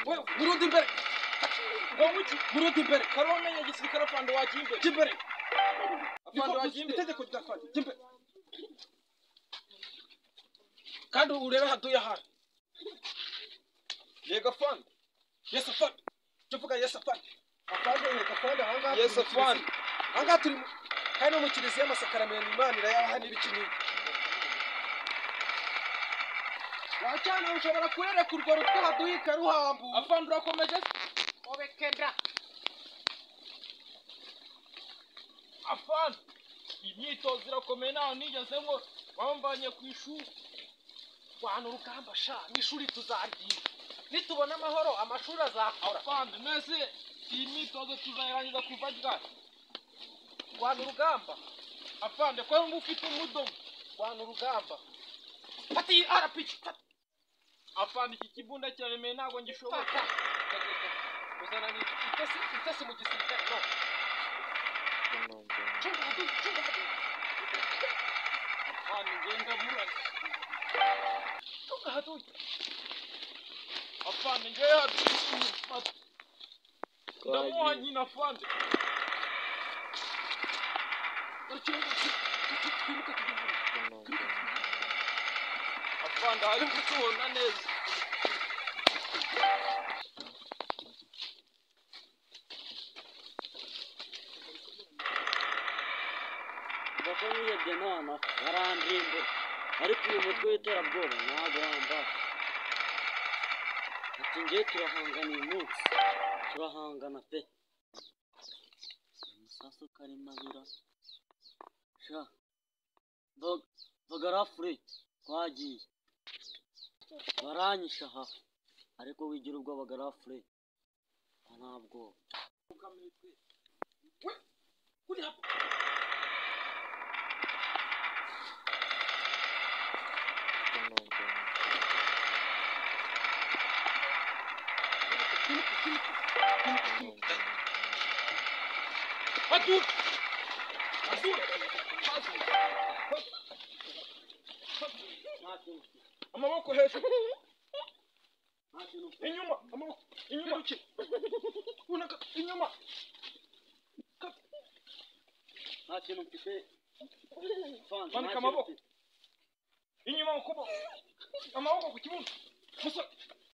wewe murundi imbere ngomuki murundi imbere karome ya gisirikare afande wagiye imbere afande wagiye imbere itegeko ryafande imbere kandi urebe haduye hari yega afande yes afande tuvuga yes afande afande yega afande hanga yes afande hanga turi kandi no mu kiliziya y'amasakaramentu Imana irayaha n'ibikini wacana ushobora kurereka urwo rutwe haduhika ruhambu afande urakomeje obekenda afande imyitozo irakomeye naho nigeze ngo wambanye ku ishuri kwana urugamba sha n'ishuri tuzaryiga nitubona amahoro amashuri azakora afande nese iyi myitozo tuzayirangiza kuva ryari kwana urugamba afande ko ufite umudomo kwana urugamba fati arapiki fati afande iki kibunda cyaremeye ntago ngishoboka uzana ni itese mu gisirikare no chunga afande ngenda murasi chunga hatu afande ngeya hatu ndamuha nyina afande afande hari kutubona neza bakomeye none barandimbo ariko uyu mutwe w'iterabwoba ntabwo wamba ati ngiye turahangana uyu munsi turahangana pe umusaso karimabira sha bagarafure twagiye baranyisha aha ariko wigira ubwo bagarafure ntabwo kuri hapo amaboko hejuru inyuma amaboko inyuma unaka inyuma nta kintu mfite manika amaboko inyuma ukuboko amaboko ku kibuno musa